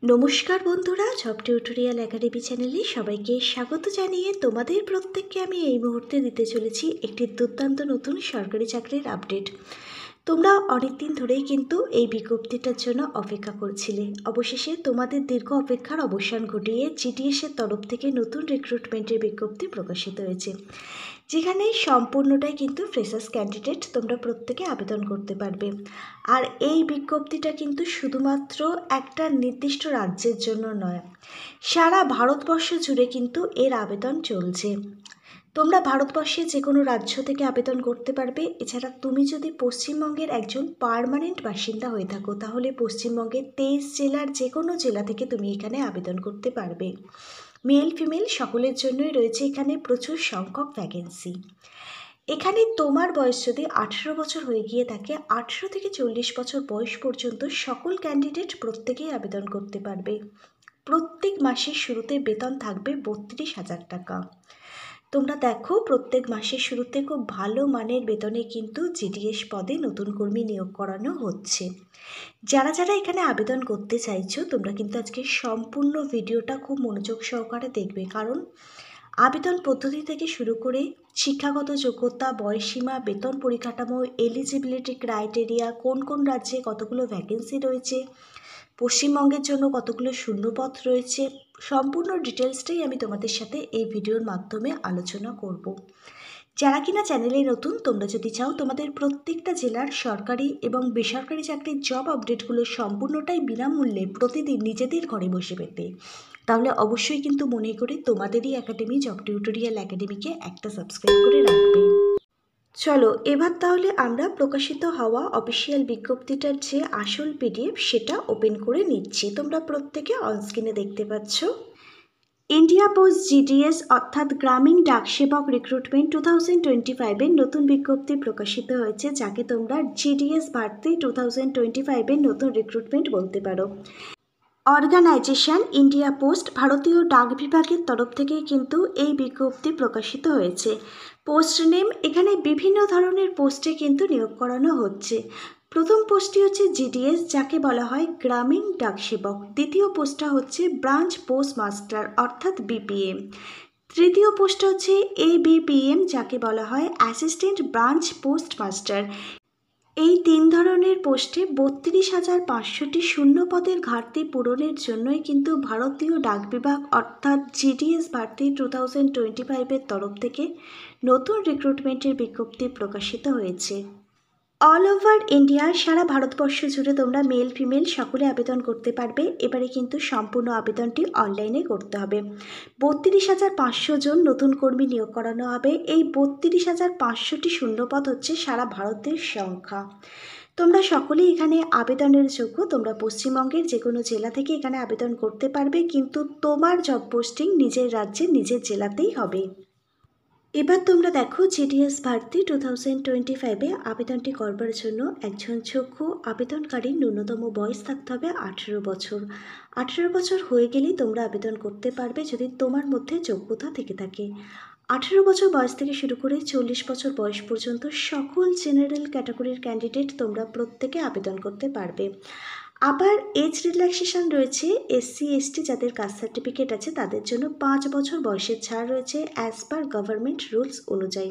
নমস্কার বন্ধুরা, job tutorial academy চ্যানেলে সবাইকে স্বাগত জানিয়ে তোমাদের প্রত্যেককে আমি এই মুহূর্তে দিতে চলেছি একটি দুর্দান্ত নতুন সরকারি চাকরির আপডেট। তোমরা অনেক দিন ধরেই কিন্তু এই বিজ্ঞপ্তিটার জন্য অপেক্ষা করছিলে। অবশেষে তোমাদের দীর্ঘ অপেক্ষার অবসান ঘটিয়ে জিটিএসের তরফ থেকে নতুন রিক্রুটমেন্টের বিজ্ঞপ্তি প্রকাশিত হয়েছে, যেখানে সম্পূর্ণটাই কিন্তু ফ্রেশার্স ক্যান্ডিডেট তোমরা প্রত্যেকে আবেদন করতে পারবে। আর এই বিজ্ঞপ্তিটা কিন্তু শুধুমাত্র একটা নির্দিষ্ট রাজ্যের জন্য নয়, সারা ভারতবর্ষ জুড়ে কিন্তু এর আবেদন চলছে। তোমরা ভারতবর্ষের যে কোনো রাজ্য থেকে আবেদন করতে পারবে। এছাড়া তুমি যদি পশ্চিমবঙ্গের একজন পার্মানেন্ট বাসিন্দা হয়ে থাকো, তাহলে পশ্চিমবঙ্গের 23 জেলার যে কোনো জেলা থেকে তুমি এখানে আবেদন করতে পারবে। মেল ফিমেল সকলের জন্যই রয়েছে এখানে প্রচুর সংখ্যক ভ্যাকেন্সি। এখানে তোমার বয়স যদি 18 বছর হয়ে গিয়ে থাকে, 18 থেকে 40 বছর বয়স পর্যন্ত সকল ক্যান্ডিডেট প্রত্যেকেই আবেদন করতে পারবে। প্রত্যেক মাসের শুরুতে বেতন থাকবে 32,000 টাকা। তোমরা দেখো, প্রত্যেক মাসের শুরুতে খুব ভালো মানের বেতনে কিন্তু জিডিএস পদে নতুন কর্মী নিয়োগ করানো হচ্ছে। যারা যারা এখানে আবেদন করতে চাইছো, তোমরা কিন্তু আজকে সম্পূর্ণ ভিডিওটা খুব মনোযোগ সহকারে দেখবে, কারণ আবেদন পদ্ধতি থেকে শুরু করে শিক্ষাগত যোগ্যতা, বয়সসীমা, বেতন পরিকাঠামো, এলিজিবিলিটি ক্রাইটেরিয়া, কোন কোন রাজ্যে কতগুলো ভ্যাকেন্সি রয়েছে, পশ্চিমবঙ্গের জন্য কতগুলো শূন্যপদ রয়েছে, সম্পূর্ণ ডিটেলসটাই আমি তোমাদের সাথে এই ভিডিওর মাধ্যমে আলোচনা করব। যারা কিনা চ্যানেলে নতুন, তোমরা যদি চাও তোমাদের প্রত্যেকটা জেলার সরকারি এবং বেসরকারি চাকরির জব আপডেটগুলো সম্পূর্ণটাই বিনামূল্যে প্রতিদিন নিজেদের ঘরে বসে পেতে, তাহলে অবশ্যই কিন্তু মনে করে তোমাদেরই একাডেমি জব টিউটোরিয়াল একাডেমিকে একটা সাবস্ক্রাইব করে রাখবে। চলো এবার তাহলে আমরা প্রকাশিত হওয়া অফিসিয়াল বিজ্ঞপ্তিটার যে আসল পিডিএফ সেটা ওপেন করে নিচ্ছি। তোমরা প্রত্যেকে অনস্ক্রিনে দেখতে পাচ্ছ। ইন্ডিয়া পোস্ট জিডিএস অর্থাৎ গ্রামীণ ডাক সেবক রিক্রুটমেন্ট 2025-এর নতুন বিজ্ঞপ্তি প্রকাশিত হয়েছে, যাকে তোমরা জিডিএস ভারতী 2025-এর নতুন রিক্রুটমেন্ট বলতে পারো। অর্গানাইজেশন ইন্ডিয়া পোস্ট ভারতীয় ডাক বিভাগের তরফ থেকে কিন্তু এই বিজ্ঞপ্তি প্রকাশিত হয়েছে। পোস্ট নেম, এখানে বিভিন্ন ধরনের পোস্টে কিন্তু নিয়োগ করানো হচ্ছে। প্রথম পোস্টটি হচ্ছে জিডিএস, যাকে বলা হয় গ্রামীণ ডাক সেবক। দ্বিতীয় পোস্টটা হচ্ছে ব্রাঞ্চ পোস্ট মাস্টার অর্থাৎ বিপিএম। তৃতীয় পোস্টটা হচ্ছে এবিপিএম, যাকে বলা হয় অ্যাসিস্ট্যান্ট ব্রাঞ্চ পোস্ট মাস্টার। এই তিন ধরনের পোস্টে 32,500টি শূন্য পদের ঘাটতি পূরণের জন্যই কিন্তু ভারতীয় ডাক বিভাগ অর্থাৎ জিডিএস ভারতী 2025-এর তরফ থেকে নতুন রিক্রুটমেন্টের বিজ্ঞপ্তি প্রকাশিত হয়েছে। অল ওভার ইন্ডিয়া, সারা ভারতবর্ষ জুড়ে তোমরা মেল ফিমেল সকলে আবেদন করতে পারবে। এবারে কিন্তু সম্পূর্ণ আবেদনটি অনলাইনে করতে হবে। 32,500 জন নতুন কর্মী নিয়োগ করানো হবে। এই 32,500টি শূন্যপদ হচ্ছে সারা ভারতের সংখ্যা। তোমরা সকলেই এখানে আবেদনের যোগ্য। তোমরা পশ্চিমবঙ্গের যে কোনো জেলা থেকে এখানে আবেদন করতে পারবে, কিন্তু তোমার জব পোস্টিং নিজের রাজ্যে নিজের জেলাতেই হবে। এবার তোমরা দেখো, জিডিএস ভারতী 2025-এ আবেদনটি করবার জন্য একজন যোগ্য আবেদনকারীর ন্যূনতম বয়স থাকতে হবে 18 বছর। 18 বছর হয়ে গেলেই তোমরা আবেদন করতে পারবে, যদি তোমার মধ্যে যোগ্যতা থেকে থাকে। 18 বছর বয়স থেকে শুরু করে 40 বছর বয়স পর্যন্ত সকল জেনারেল ক্যাটাগরির ক্যান্ডিডেট তোমরা প্রত্যেকে আবেদন করতে পারবে। আবার এজ রিল্যাক্সেশন রয়েছে। এসসি এসটি যাদের কাস্ট সার্টিফিকেট আছে তাদের জন্য 5 বছর বয়সের ছাড় রয়েছে অ্যাজ পার গভর্নমেন্ট রুলস অনুযায়ী।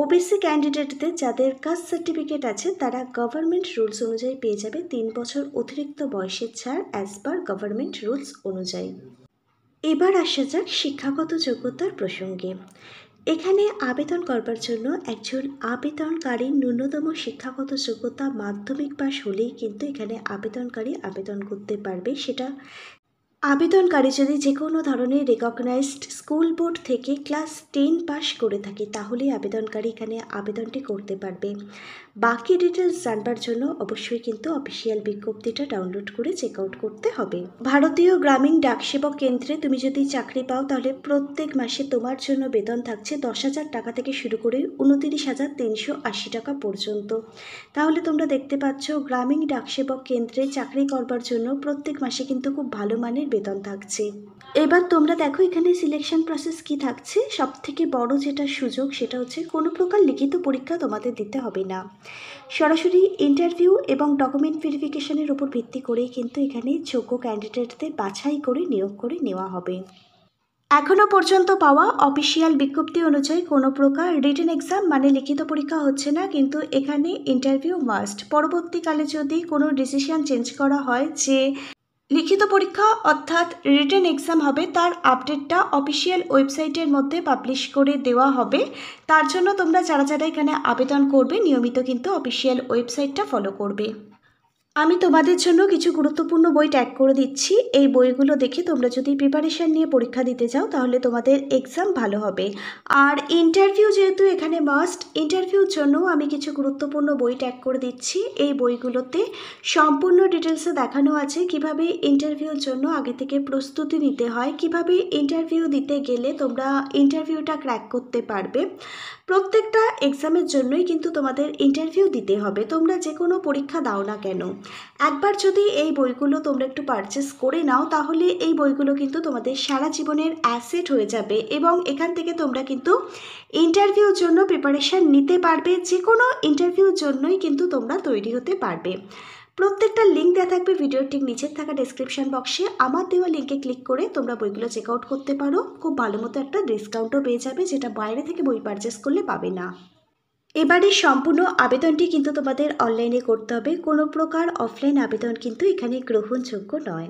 ওবিসি ক্যান্ডিডেটদের যাদের কাস্ট সার্টিফিকেট আছে তারা গভর্নমেন্ট রুলস অনুযায়ী পেয়ে যাবে 3 বছর অতিরিক্ত বয়সের ছাড় অ্যাজ পার গভর্নমেন্ট রুলস অনুযায়ী। এবার আসা যাক শিক্ষাগত যোগ্যতার প্রসঙ্গে। এখানে আবেদন করবার জন্য একজন আবেদনকারী ন্যূনতম শিক্ষাগত যোগ্যতা মাধ্যমিক পাস হলেই কিন্তু এখানে আবেদনকারী আবেদন করতে পারবে। সেটা আবেদনকারী যদি যে কোনো ধরনের রেকগনাইজড স্কুল বোর্ড থেকে ক্লাস 10 পাস করে থাকে, তাহলেই আবেদনকারী এখানে আবেদনটি করতে পারবে। বাকি ডিটেলস জানবার জন্য অবশ্যই কিন্তু অফিসিয়াল বিজ্ঞপ্তিটা ডাউনলোড করে চেক আউট করতে হবে। ভারতীয় গ্রামীণ ডাকসেবক কেন্দ্রে তুমি যদি চাকরি পাও, তাহলে প্রত্যেক মাসে তোমার জন্য বেতন থাকছে 10,000 টাকা থেকে শুরু করে 29,380 টাকা পর্যন্ত। তাহলে তোমরা দেখতে পাচ্ছ, গ্রামীণ ডাকসেবক কেন্দ্রে চাকরি করবার জন্য প্রত্যেক মাসে কিন্তু খুব ভালো মানের বেতন থাকছে। এবার তোমরা দেখো এখানে সিলেকশন প্রসেস কি থাকছে। সবথেকে বড় যেটা সুযোগ সেটা হচ্ছে কোনো প্রকার লিখিত পরীক্ষা তোমাদের দিতে হবে না, সরাসরি ইন্টারভিউ এবং ডকুমেন্ট ভেরিফিকেশনের উপর ভিত্তি করেই কিন্তু এখানে যোগ্য ক্যান্ডিডেটদের বাছাই করে নিয়োগ করে নেওয়া হবে। এখনও পর্যন্ত পাওয়া অফিসিয়াল বিজ্ঞপ্তি অনুযায়ী কোনো প্রকার রিটেন এক্সাম মানে লিখিত পরীক্ষা হচ্ছে না, কিন্তু এখানে ইন্টারভিউ মাস্ট। পরবর্তীকালে যদি কোনো ডিসিশন চেঞ্জ করা হয় যে লিখিত পরীক্ষা অর্থাৎ রিটেন এক্সাম হবে, তার আপডেটটা অফিসিয়াল ওয়েবসাইটের মধ্যে পাবলিশ করে দেওয়া হবে। তার জন্য তোমরা যারা যারা এখানে আবেদন করবে নিয়মিত কিন্তু অফিসিয়াল ওয়েবসাইটটা ফলো করবে। আমি তোমাদের জন্য কিছু গুরুত্বপূর্ণ বই ট্যাগ করে দিচ্ছি। এই বইগুলো দেখে তোমরা যদি প্রিপারেশান নিয়ে পরীক্ষা দিতে যাও তাহলে তোমাদের এক্সাম ভালো হবে। আর ইন্টারভিউ যেহেতু এখানে মাস্ট, ইন্টারভিউর জন্য আমি কিছু গুরুত্বপূর্ণ বই ট্যাগ করে দিচ্ছি। এই বইগুলোতে সম্পূর্ণ ডিটেলসে দেখানো আছে কিভাবে ইন্টারভিউর জন্য আগে থেকে প্রস্তুতি নিতে হয়, কিভাবে ইন্টারভিউ দিতে গেলে তোমরা ইন্টারভিউটা ক্র্যাক করতে পারবে। প্রত্যেকটা এক্সামের জন্যই কিন্তু তোমাদের ইন্টারভিউ দিতে হবে, তোমরা যে কোনো পরীক্ষা দাও না কেন। একবার যদি এই বইগুলো তোমরা একটু পারচেস করে নাও তাহলে এই বইগুলো কিন্তু তোমাদের সারা জীবনের অ্যাসেট হয়ে যাবে এবং এখান থেকে তোমরা কিন্তু ইন্টারভিউর জন্য প্রিপারেশান নিতে পারবে, যে কোনো ইন্টারভিউর জন্যই কিন্তু তোমরা তৈরি হতে পারবে। প্রত্যেকটা লিঙ্ক দেওয়া থাকবে ভিডিওর ঠিক নিচের থাকা ডেসক্রিপশন বক্সে। আমার দেওয়া লিঙ্কে ক্লিক করে তোমরা বইগুলো চেক আউট করতে পারো। খুব ভালো মতো একটা ডিসকাউন্টও পেয়ে যাবে, যেটা বাইরে থেকে বই পারচেস করলে পাবে না। এবারে সম্পূর্ণ আবেদনটি কিন্তু তোমাদের অনলাইনে করতে হবে, কোনো প্রকার অফলাইন আবেদন কিন্তু এখানে গ্রহণযোগ্য নয়।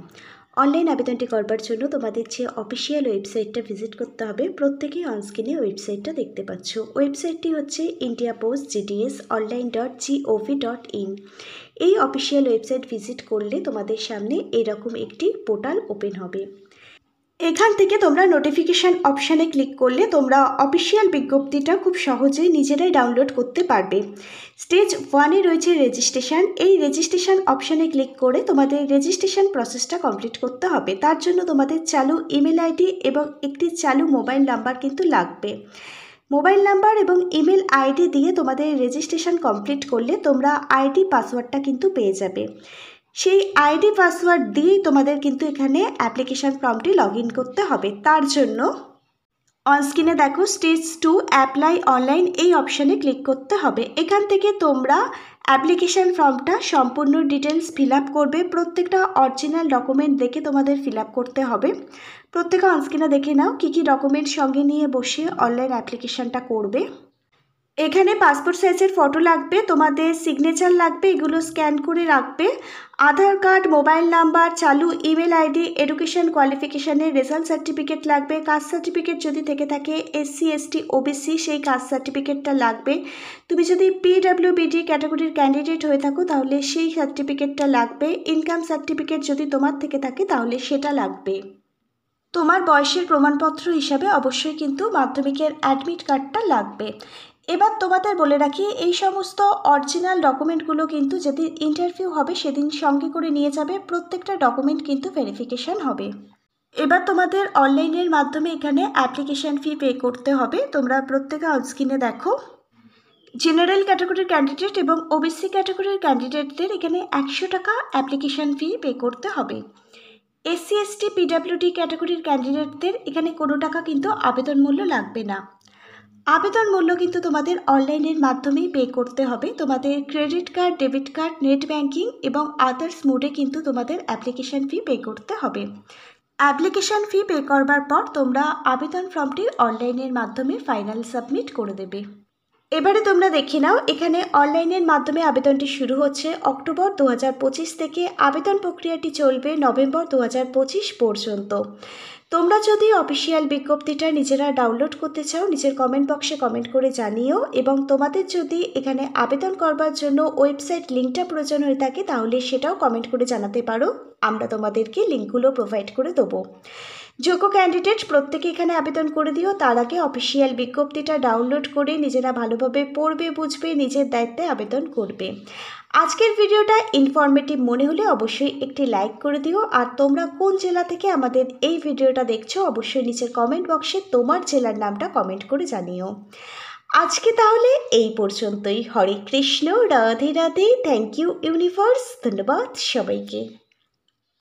অনলাইন আবেদনটি করবার জন্য তোমাদের যে অফিসিয়াল ওয়েবসাইটটা ভিজিট করতে হবে, প্রত্যেকেই অনস্ক্রিনে ওয়েবসাইটটা দেখতে পাচ্ছ। ওয়েবসাইটটি হচ্ছে indiapost.gds.online.gov.in। এই অফিসিয়াল ওয়েবসাইট ভিজিট করলে তোমাদের সামনে এরকম একটি পোর্টাল ওপেন হবে। এখান থেকে তোমরা নোটিফিকেশান অপশানে ক্লিক করলে তোমরা অফিসিয়াল বিজ্ঞপ্তিটা খুব সহজেই নিজেরাই ডাউনলোড করতে পারবে। স্টেজ 1-এ রয়েছে রেজিস্ট্রেশন। এই রেজিস্ট্রেশন অপশানে ক্লিক করে তোমাদের রেজিস্ট্রেশন প্রসেসটা কমপ্লিট করতে হবে। তার জন্য তোমাদের চালু ইমেল আইডি এবং একটি চালু মোবাইল নাম্বার কিন্তু লাগবে। মোবাইল নাম্বার এবং ইমেল আইডি দিয়ে তোমাদের রেজিস্ট্রেশন কমপ্লিট করলে তোমরা আইডি পাসওয়ার্ডটা কিন্তু পেয়ে যাবে। সেই আইডি পাসওয়ার্ড দিয়েই তোমাদের কিন্তু এখানে অ্যাপ্লিকেশান ফর্মটি লগ ইন করতে হবে। তার জন্য অনস্ক্রিনে দেখো স্টেজ 2 অ্যাপ্লাই অনলাইন এই অপশানে ক্লিক করতে হবে। এখান থেকে তোমরা অ্যাপ্লিকেশান ফর্মটা সম্পূর্ণ ডিটেলস ফিল আপ করবে। প্রত্যেকটা অরিজিনাল ডকুমেন্ট দেখে তোমাদের ফিল আপ করতে হবে। প্রত্যেকটা অনস্ক্রিনে দেখে নাও কী কী ডকুমেন্ট সঙ্গে নিয়ে বসে অনলাইন অ্যাপ্লিকেশানটা করবে। এখানে পাসপোর্ট সাইজের ফটো লাগবে, তোমাদের সিগনেচার লাগবে, এগুলো স্ক্যান করে রাখবে। আধার কার্ড, মোবাইল নাম্বার, চালু ইমেল আইডি, এডুকেশন কোয়ালিফিকেশানের রেজাল্ট সার্টিফিকেট লাগবে। কাস্ট সার্টিফিকেট যদি থেকে থাকে এসসি এসটি ওবিসি সেই কাস্ট সার্টিফিকেটটা লাগবে। তুমি যদি পিডব্লিউবিডি ক্যাটাগরির ক্যান্ডিডেট হয়ে থাকো তাহলে সেই সার্টিফিকেটটা লাগবে। ইনকাম সার্টিফিকেট যদি তোমার থেকে থাকে তাহলে সেটা লাগবে। তোমার বয়সের প্রমাণপত্র হিসাবে অবশ্যই কিন্তু মাধ্যমিকের অ্যাডমিট কার্ডটা লাগবে। এবার তোমাদের বলে রাখি এই সমস্ত অরিজিনাল ডকুমেন্টগুলো কিন্তু যেদিন ইন্টারভিউ হবে সেদিন সঙ্গে করে নিয়ে যাবে। প্রত্যেকটা ডকুমেন্ট কিন্তু ভেরিফিকেশান হবে। এবার তোমাদের অনলাইনের মাধ্যমে এখানে অ্যাপ্লিকেশান ফি পে করতে হবে। তোমরা প্রত্যেকে অনস্ক্রিনে দেখো জেনারেল ক্যাটাগরির ক্যান্ডিডেট এবং ওবিসি ক্যাটাগরির ক্যান্ডিডেটদের এখানে 100 টাকা অ্যাপ্লিকেশান ফি পে করতে হবে। এসসি এসটি পিডব্লিউডি ক্যাটাগরির ক্যান্ডিডেটদের এখানে কোনো টাকা কিন্তু আবেদন মূল্য লাগবে না। আবেদন মূল্য কিন্তু তোমাদের অনলাইনের মাধ্যমেই পে করতে হবে। তোমাদের credit card, debit card, net banking এবং আদার্স মোডে কিন্তু তোমাদের অ্যাপ্লিকেশান ফি পে করতে হবে। অ্যাপ্লিকেশান ফি পে করবার পর তোমরা আবেদন ফর্মটি অনলাইনের মাধ্যমে ফাইনাল সাবমিট করে দেবে। এবারে তোমরা দেখে নাও এখানে অনলাইনের মাধ্যমে আবেদনটি শুরু হচ্ছে অক্টোবর 2025 থেকে। আবেদন প্রক্রিয়াটি চলবে নভেম্বর 2025 পর্যন্ত। তোমরা যদি অফিসিয়াল বিজ্ঞপ্তিটা নিজেরা ডাউনলোড করতে চাও নিচের কমেন্ট বক্সে কমেন্ট করে জানিও, এবং তোমাদের যদি এখানে আবেদন করবার জন্য ওয়েবসাইট লিঙ্কটা প্রয়োজন হয়ে থাকে তাহলে সেটাও কমেন্ট করে জানাতে পারো, আমরা তোমাদেরকে লিঙ্কগুলো প্রোভাইড করে দেবো। যোগ্য ক্যান্ডিডেট প্রত্যেকে এখানে আবেদন করে দিও। তার আগে অফিসিয়াল বিজ্ঞপ্তিটা ডাউনলোড করে নিজেরা ভালোভাবে পড়বে, বুঝবে, নিজের দায়িত্বে আবেদন করবে। আজকের ভিডিওটা ইনফরমেটিভ মনে হলে অবশ্যই একটি লাইক করে দিও। আর তোমরা কোন জেলা থেকে আমাদের এই ভিডিওটা দেখছো অবশ্যই নিচের কমেন্ট বক্সে তোমার জেলার নামটা কমেন্ট করে জানিও। আজকে তাহলে এই পর্যন্তই। Hare Krishna, Radhe Radhe, thank you universe, ধন্যবাদ সবাইকে।